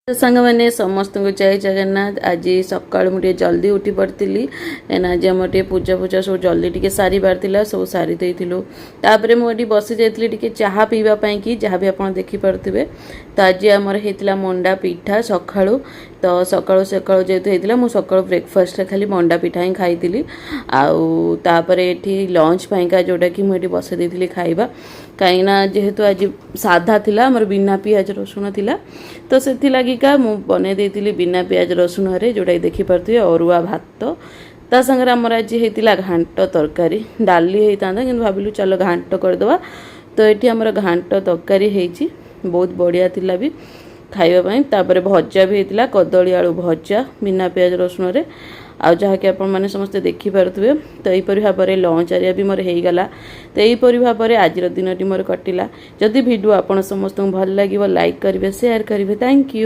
तो सांग मैंने समस्त को जय जगन्नाथ। आज सकाल मुझे जल्दी उठी पड़ी एना आज आम पूजा पूजा सब जल्दी टी सारी बार सब सारी देर मुझे बसी जाइए चाह पीवाई कि जहाँ भी आप देखिपे। तो आज आमर होता मंडा पिठा सका तो सका सका जेहतु होता मुझे सका ब्रेकफास्ट खाली मंडा पिठा ही खाई आउे ये लंच पाइका जोटा कि मुझे बसई देती खाइबा कहीं जेहेतु आज साधा थिला आमर बिना पियाज रसुण थिला तो से लगिका मु बने देती बिना पियाज रसुण जोटा देखिपे अरुआ भात ता संगे आमर आज होता घांट तरकारी डाली होता कि भाविलु चलो घांट करदे। तो ये आमर घांट तरकारी होती बहुत बढ़िया थिला भी खाइबापी। तापर भजा भी होता कदली आलू भजा बिना पियाज रसुण आउ जहाँकि आपण मैंने समस्ते देखिपे। तो यहीपरि भाव में लंच एरिया भी मोर होगला। तो यहीपरि भाव में आज दिन मोर कटिला। जदि वीडियो आपण समस्त भल लगे लाइक करेंगे शेयर करेंगे। Thank you.